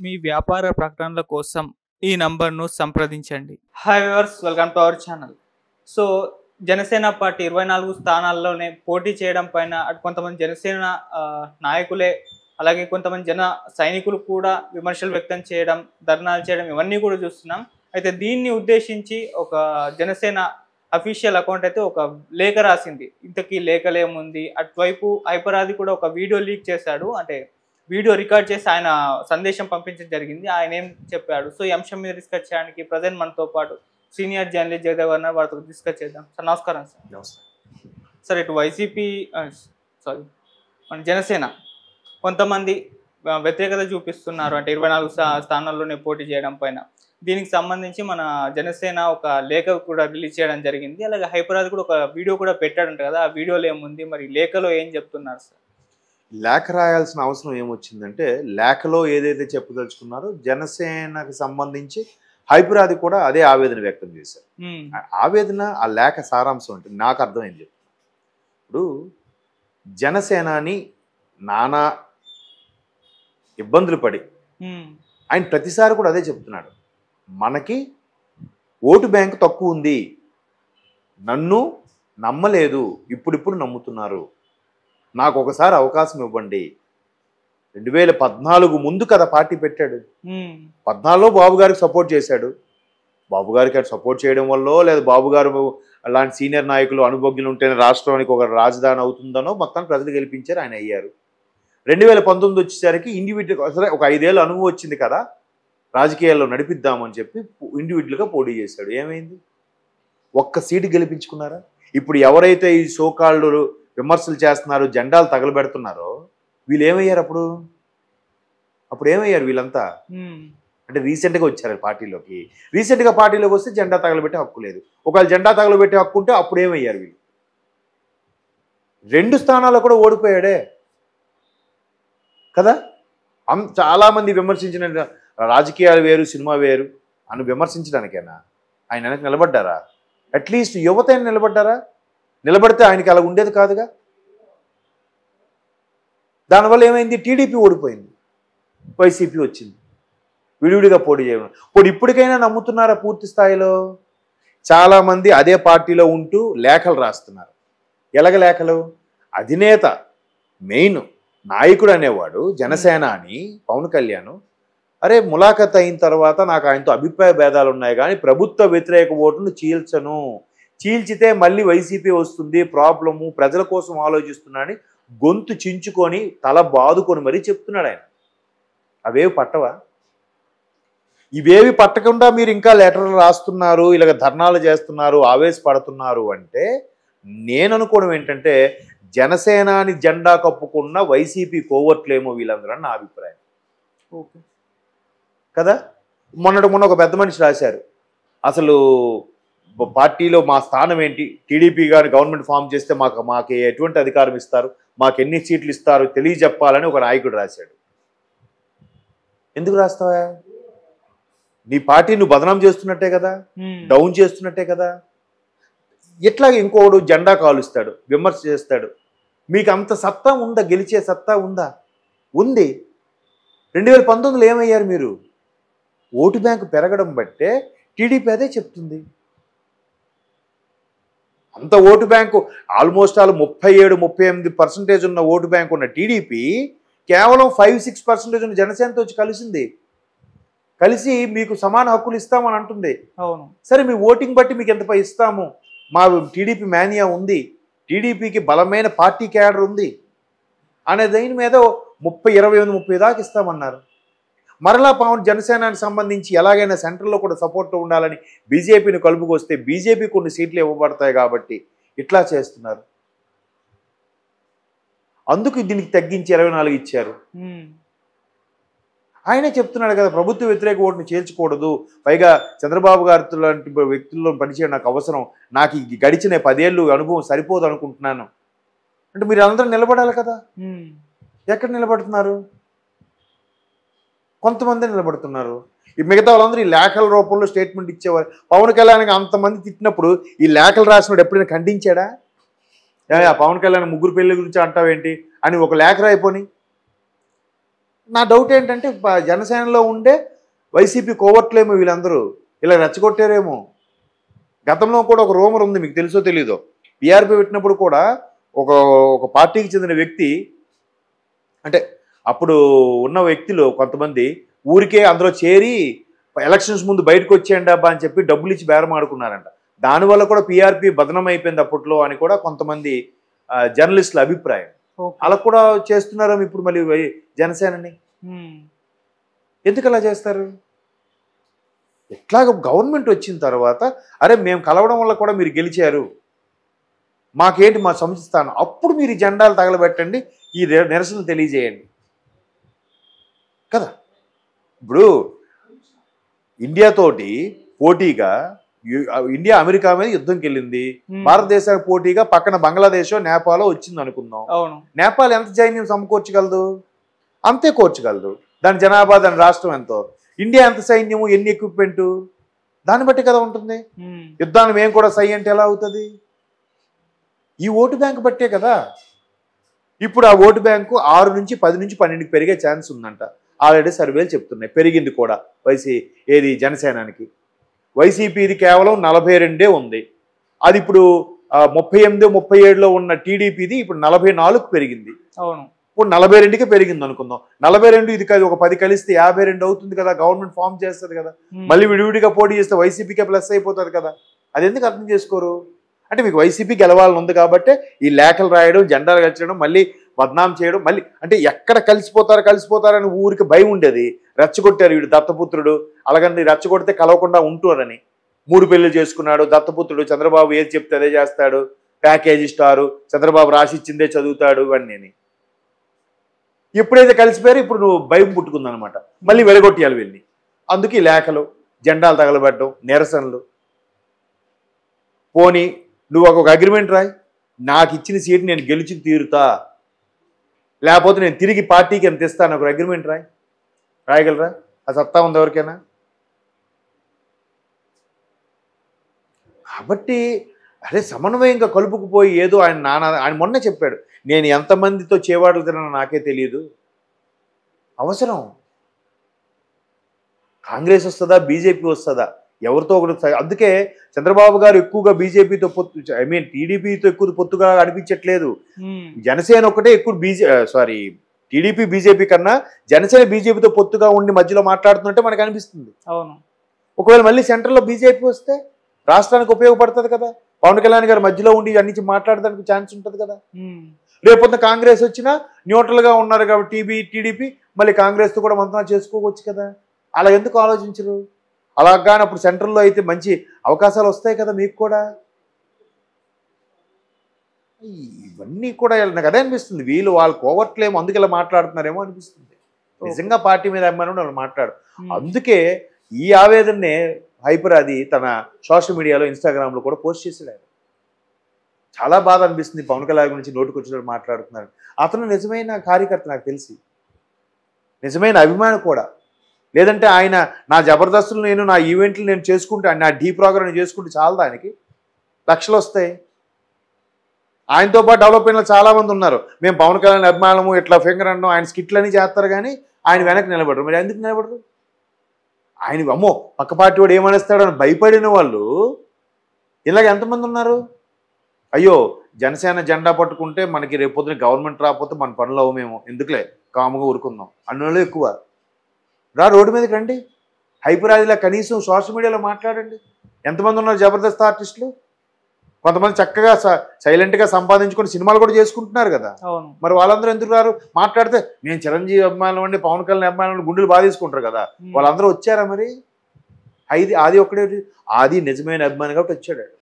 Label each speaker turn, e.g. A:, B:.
A: మీ వ్యాపార ప్రకటనల కోసం ఈ నంబర్ను సంప్రదించండి. Hi viewers, welcome to our channel. So Janasena party 24 స్థానాల్లోనే పోటీ చేయడం పైన అటు కొంతమంది జనసేన నాయకులే, అలాగే కొంతమంది సైనికులు కూడా విమర్శలు వ్యక్తం చేయడం, ధర్నాలు చేయడం ఇవన్నీ కూడా చూస్తున్నాం. అయితే దీన్ని ఉద్దేశించి ఒక జనసేన అఫీషియల్ అకౌంట్ అయితే ఒక లేఖ రాసింది. ఇంతకీ లేఖలో ఏముంది, అటువైపు హైపరాది కూడా ఒక వీడియో లీక్ చేశాడు. అంటే వీడియో రికార్డ్ చేసి ఆయన సందేశం పంపించడం జరిగింది. ఆయన ఏం చెప్పాడు, సో ఈ అంశం మీద డిస్కస్ చేయడానికి ప్రజెంట్ మనతో పాటు సీనియర్ జర్నలిస్ట్ జయదేవ్ గారు వారితో డిస్కస్ చేద్దాం. సార్ నమస్కారం. సార్ ఇటు వైసీపీ మన జనసేన కొంతమంది వ్యతిరేకత చూపిస్తున్నారు, అంటే 24 స్థానాల్లోనే పోటీ చేయడం పైన. దీనికి సంబంధించి మన జనసేన ఒక లేఖ కూడా రిలీజ్ చేయడం జరిగింది. అలాగే హైపరాది కూడా ఒక వీడియో కూడా పెట్టాడంట కదా, ఆ వీడియోలో ఏముంది, మరి లేఖలో ఏం చెప్తున్నారు సార్?
B: లేఖ రాయాల్సిన అవసరం ఏమొచ్చిందంటే, లేఖలో ఏదైతే చెప్పదలుచుకున్నారో జనసేనకు సంబంధించి హైపరాది కూడా అదే ఆవేదన వ్యక్తం చేశారు. ఆవేదన ఆ లేఖ సారాంశం అంటే నాకు అర్థమైంది. ఇప్పుడు జనసేనాని నానా ఇబ్బందులు పడి ఆయన ప్రతిసారి కూడా అదే చెప్తున్నాడు, మనకి ఓటు బ్యాంకు తక్కువ ఉంది, నన్ను నమ్మలేదు, ఇప్పుడిప్పుడు నమ్ముతున్నారు, నాకు ఒకసారి అవకాశం ఇవ్వండి. 2014 ముందు కదా పార్టీ పెట్టాడు. 14లో బాబు గారికి సపోర్ట్ చేశాడు. బాబు గారికి సపోర్ట్ చేయడం వల్ల, లేదా బాబు గారు అలాంటి సీనియర్ నాయకులు అనుభవజ్ఞులు ఉంటేనే రాష్ట్రానికి ఒక రాజధాని అవుతుందనో మొత్తాన్ని ప్రజలు గెలిపించారు, ఆయన అయ్యారు. 2019 వచ్చేసరికి ఇండివిజువల్ సరే ఒక 5 ఏళ్ళ అనుభవం వచ్చింది కదా, రాజకీయాల్లో నడిపిద్దామని చెప్పి ఇండివిజువల్గా పోటీ చేశాడు. ఏమైంది? ఒక్క సీటు గెలిపించుకున్నారా? ఇప్పుడు ఎవరైతే ఈ సోకాళ్ళు విమర్శలు చేస్తున్నారు, జెండాలు తగలబెడుతున్నారో వీళ్ళు ఏమయ్యారు? అప్పుడు ఏమయ్యారు వీళ్ళంతా? అంటే రీసెంట్గా వచ్చారు పార్టీలోకి. రీసెంట్గా పార్టీలోకి వస్తే జెండా తగలబెట్టే హక్కు లేదు. ఒకవేళ జెండా తగలబెట్టే హక్కు ఉంటే అప్పుడు ఏమయ్యారు వీళ్ళు? 2 స్థానాల్లో కూడా ఓడిపోయాడే కదా. చాలామంది విమర్శించిన రాజకీయాలు వేరు, సినిమా వేరు అని విమర్శించడానికైనా ఆయన వెనక నిలబడ్డారా? అట్లీస్ట్ యువత అయినా నిలబడ్డారా? నిలబడితే ఆయనకి అలా ఉండేది కాదుగా. దానివల్ల ఏమైంది? టీడీపీ ఓడిపోయింది, వైసీపీ వచ్చింది, విడివిడిగా పోటీ చేయడం. ఇప్పటికైనా నమ్ముతున్నారా పూర్తి స్థాయిలో? చాలామంది అదే పార్టీలో ఉంటూ లేఖలు రాస్తున్నారు. ఎలాగ లేఖలు? అధినేత మెయిన్ నాయకుడు అనేవాడు జనసేన అని పవన్ కళ్యాణ్, అరే ములాఖత్ అయిన తర్వాత నాకు ఆయనతో అభిప్రాయ భేదాలు ఉన్నాయి కానీ ప్రభుత్వ వ్యతిరేక ఓటును చీల్చను, చీల్చితే మళ్ళీ వైసీపీ వస్తుంది, ప్రాబ్లము, ప్రజల కోసం ఆలోచిస్తున్నాడని గొంతు చించుకొని తల బాదుకొని మరీ చెప్తున్నాడు ఆయన. అవేవి పట్టవా? ఇవేవి పట్టకుండా మీరు ఇంకా లెటర్లు రాస్తున్నారు, ఇలాగ ధర్నాలు చేస్తున్నారు, ఆవేశపడుతున్నారు అంటే నేను అనుకోవడం ఏంటంటే జనసేనాని జెండా కప్పుకున్న వైసీపీ కోవర్ట్లేమో వీళ్ళందరూ అని నా అభిప్రాయం.
A: ఓకే
B: కదా. మొన్న ఒక పెద్ద మనిషి రాశారు, అసలు పార్టీలో మా స్థానం ఏంటి, టీడీపీ గాని గవర్నమెంట్ ఫామ్ చేస్తే మాకు ఎటువంటి అధికారం ఇస్తారు, మాకు ఎన్ని సీట్లు ఇస్తారు తెలియజెప్పాలని ఒక నాయకుడు రాశాడు. ఎందుకు రాస్తావా? నీ పార్టీ నువ్వు బదనాం చేస్తున్నట్టే కదా, డౌన్ చేస్తున్నట్టే కదా. ఎట్లాగ ఇంకోడు జెండా కాలుస్తాడు, విమర్శ చేస్తాడు. మీకు అంత సత్తా ఉందా? గెలిచే సత్తా ఉందా? ఉంది. 2019లో ఏమయ్యారు మీరు? ఓటు బ్యాంకు పెరగడం బట్టే టీడీపీ అదే చెప్తుంది. అంత ఓటు బ్యాంకు ఆల్మోస్ట్ 37-38% ఉన్న ఓటు బ్యాంకు ఉన్న టీడీపీ కేవలం 5-6% ఉన్న జనసేనతో వచ్చి కలిసి మీకు సమాన హక్కులు ఇస్తామని అంటుంది.
A: అవును,
B: సరే మీ ఓటింగ్ బట్టి మీకు ఎంతపై ఇస్తాము, మా టీడీపీ మేనియా ఉంది, టీడీపీకి బలమైన పార్టీ క్యాడర్ ఉంది అనే దీని మీద 28-30 దాకా ఇస్తామన్నారు. మరలా జనసేనకు సంబంధించి ఎలాగైనా సెంట్రల్లో కూడా సపోర్ట్ ఉండాలని బీజేపీని కలుపుకొస్తే బీజేపీ కొన్ని సీట్లు ఇవ్వబడతాయి కాబట్టి ఇట్లా చేస్తున్నారు. అందుకు దీనికి తగ్గించి 24 ఇచ్చారు. ఆయనే చెప్తున్నాడు కదా, ప్రభుత్వ వ్యతిరేక ఓటును చేర్చకూడదు, పైగా చంద్రబాబు గారి లాంటి వ్యక్తుల్లో పనిచేయడం నాకు అవసరం, నాకు ఈ గడిచిన 10 ఏళ్ళు అనుభవం సరిపోదు అనుకుంటున్నాను అంటే మీరు అందరూ నిలబడాలి కదా. ఎక్కడ నిలబడుతున్నారు? కొంతమంది నిలబడుతున్నారు. ఈ మిగతా వాళ్ళందరూ ఈ లేఖల రూపంలో స్టేట్మెంట్ ఇచ్చేవారు. పవన్ కళ్యాణ్కి అంతమంది తిట్టినప్పుడు ఈ లేఖలు రాసినప్పుడు ఎప్పుడైనా ఖండించాడా? పవన్ కళ్యాణ్ 3 పెళ్లి గురించి అంటావేంటి అని ఒక లేఖ రాయిపోని నా డౌట్ ఏంటంటే జనసేనలో ఉండే వైసీపీ కోవర్ట్లేమో వీళ్ళందరూ ఇలా రెచ్చగొట్టారేమో. గతంలో కూడా ఒక రూమర్ ఉంది, మీకు తెలుసో తెలీదో. పీఆర్పీ పెట్టినప్పుడు కూడా ఒక ఒక పార్టీకి చెందిన వ్యక్తి, అంటే అప్పుడు ఉన్న వ్యక్తులు కొంతమంది ఊరికే అందులో చేరి ఎలక్షన్స్ ముందు బయటకు వచ్చేయండి అబ్బా అని చెప్పి డబ్బులు ఇచ్చి బేరం ఆడుకున్నారంట. దానివల్ల కూడా పీఆర్పీ బదనం అయిపోయింది అప్పట్లో అని కూడా కొంతమంది జర్నలిస్టుల అభిప్రాయం. అలా కూడా చేస్తున్నారా ఇప్పుడు మళ్ళీ జనసేనని? ఎందుకు అలా చేస్తారు? ఎట్లాగ గవర్నమెంట్ వచ్చిన తర్వాత అరే మేము కలవడం వల్ల కూడా మీరు గెలిచారు, మాకేంటి మా సంస్థానం, అప్పుడు మీరు ఈ జెండాలు తగలబెట్టండి, ఈ నిరసనలు తెలియజేయండి కదా. ఇప్పుడు ఇండియాతోటి పోటీగా ఇండియా అమెరికా మీద యుద్ధంకి వెళ్ళింది, భారతదేశానికి పోటీగా పక్కన బంగ్లాదేశో నేపాలో వచ్చింది అనుకుందాం. నేపాల్ ఎంత సైన్యం సమకూర్చగలదు? అంతే కూర్చగలదు. దాని జనాభా, దాని రాష్ట్రం ఎంతో. ఇండియా ఎంత సైన్యము, ఎన్ని ఎక్విప్మెంటు, దాన్ని బట్టి కదా ఉంటుంది. యుద్ధాన్ని మేము కూడా సై అంటే ఎలా అవుతుంది? ఈ ఓటు బ్యాంకు బట్టే కదా. ఇప్పుడు ఆ ఓటు బ్యాంకు 6 నుంచి 10 నుంచి 12కి పెరిగే ఛాన్స్ ఉందంట. ఆల్రెడీ సర్వేలు చెప్తున్నాయి పెరిగింది కూడా. ఏది జనసేనానికి. వైసీపీది కేవలం 42 ఉంది. అది ఇప్పుడు 38, 37లో ఉన్న టీడీపీది ఇప్పుడు 44కు పెరిగింది. ఇప్పుడు 42కి పెరిగింది అనుకుందాం. 42 ఇది కాదు, ఒక 10 కలిస్తే 52 అవుతుంది కదా. గవర్నమెంట్ ఫామ్ చేస్తుంది కదా. మళ్ళీ విడివిడిగా పోటీ చేస్తే వైసీపీకే ప్లస్ అయిపోతుంది కదా. అది ఎందుకు అర్థం చేసుకోరు? అంటే మీకు వైసీపీ గెలవాలని ఉంది కాబట్టి ఈ లేఖలు రాయడం, జెండాలు కల్చడం, మళ్ళీ బద్నాం చేయడం, మళ్ళీ అంటే ఎక్కడ కలిసిపోతారని ఊరికి భయం ఉండేది. రెచ్చగొట్టారు, వీడు దత్తపుత్రుడు, అలాగని రెచ్చగొడితే కలవకుండా ఉంటారని. 3 పెళ్లి చేసుకున్నాడు దత్తపుత్రుడు, చంద్రబాబు ఏది చెప్తే అదే చేస్తాడు, ప్యాకేజీ స్టారు, చంద్రబాబు రాసిచ్చిందే చదువుతాడు ఇవన్నీ. ఎప్పుడైతే కలిసిపోయారో ఇప్పుడు నువ్వు భయం పుట్టుకుందనమాట. మళ్ళీ వెలగొట్టియాలి వీళ్ళని. అందుకే లేఖలు, జెండాలు తగలబెట్టడం, నిరసనలు. పోనీ నువ్వు ఒక అగ్రిమెంట్ రాయి, నాకు ఇచ్చిన సీటు నేను గెలిచి తీరుతా, లేకపోతే నేను తిరిగి పార్టీకి ఎంత ఇస్తాను, ఒక అగ్రిమెంట్ రాయగలరా? ఆ సత్తా ఉంది ఎవరికైనా? కాబట్టి అరే సమన్వయంగా కలుపుకుపోయి ఏదో ఆయన మొన్నే చెప్పాడు, నేను ఎంతమందితో చేవాడలు తిన్నా నాకే తెలియదు. అవసరం కాంగ్రెస్ వస్తుందా, బీజేపీ వస్తుందా, ఎవరితో ఒకటి. అందుకే చంద్రబాబు గారు ఎక్కువగా బీజేపీతో పొత్తు, టీడీపీతో ఎక్కువ పొత్తుగా అనిపించట్లేదు. జనసేన ఒకటే ఎక్కువ టీడీపీ బీజేపీ కన్నా జనసేన బీజేపీతో పొత్తుగా ఉండి మధ్యలో మాట్లాడుతున్నట్టే మనకు అనిపిస్తుంది. ఒకవేళ మళ్ళీ సెంట్రల్లో బీజేపీ వస్తే రాష్ట్రానికి ఉపయోగపడుతుంది కదా. పవన్ కళ్యాణ్ గారు మధ్యలో ఉండి అన్నించి మాట్లాడడానికి ఛాన్స్ ఉంటుంది కదా. రేపొద్దున కాంగ్రెస్ వచ్చినా న్యూట్రల్గా ఉన్నారు కాబట్టి టీడీపీ మళ్ళీ కాంగ్రెస్తో కూడా మంత్రాలు చేసుకోవచ్చు కదా. అలా ఎందుకు ఆలోచించరు? అలా కానీ అప్పుడు సెంట్రల్లో అయితే మంచి అవకాశాలు వస్తాయి కదా మీకు కూడా. ఇవన్నీ కూడా నాకు అదే అనిపిస్తుంది, వీళ్ళు వాళ్ళు కోవర్ట్లేమో అందుకే ఇలా మాట్లాడుతున్నారేమో అనిపిస్తుంది. నిజంగా పార్టీ మీద అభిమానం వాళ్ళు మాట్లాడు. అందుకే ఈ ఆవేదననే హైపరాది తన సోషల్ మీడియాలో, ఇన్స్టాగ్రామ్లో కూడా పోస్ట్ చేశాడు. చాలా బాధ అనిపిస్తుంది, పవన్ కళ్యాణ్ గురించి నోటుకొచ్చినట్టు మాట్లాడుతున్నారు. అతను నిజమైన కార్యకర్త, నాకు తెలిసి నిజమైన అభిమానం కూడా. లేదంటే ఆయన నా జబర్దస్తులు నా ఈవెంట్లు నేను చేసుకుంటే, నా డీ ప్రోగ్రామ్ నేను చేసుకుంటే చాలా దానికి లక్షలు వస్తాయి. ఆయనతో పాటు డెవలప్ అయిన చాలామంది ఉన్నారు. మేము పవన్ కళ్యాణ్ అభిమానము ఇట్లా ఫింగర్ అనడం, ఆయన స్కిట్లని చేస్తారు కానీ ఆయన వెనక్కి నిలబడరు. మరి ఎందుకు నిలబడరు? ఆయన అమ్మో పక్క పార్టీ వాడు ఏమనేస్తాడో అని భయపడిన వాళ్ళు ఇలాగ ఎంతమంది ఉన్నారు? అయ్యో జనసేన జెండా పట్టుకుంటే మనకి రేపొద్దున గవర్నమెంట్ రాకపోతే మన పనులు అవ్వమేమో, ఎందుకులే కాముగా ఊరుకుందాం అన్నోళ్ళు ఎక్కువ. రోడ్డు మీదకి రండి, హైపరాదిలా కనీసం సోషల్ మీడియాలో మాట్లాడండి. ఎంతమంది ఉన్నారు జబర్దస్త్ ఆర్టిస్టులు? కొంతమంది చక్కగా సైలెంట్గా సంపాదించుకొని సినిమాలు కూడా చేసుకుంటున్నారు కదా. మరి వాళ్ళందరూ ఎందుకు రారు? మాట్లాడితే నేను చిరంజీవి అభిమానులు అండి, పవన్ కళ్యాణ్ అభిమానులు గుండెలు బాధేసుకుంటారు కదా. వాళ్ళందరూ వచ్చారా? మరి ఆది ఒక్కడే, ఆది నిజమైన అభిమాని కాబట్టి వచ్చాడు.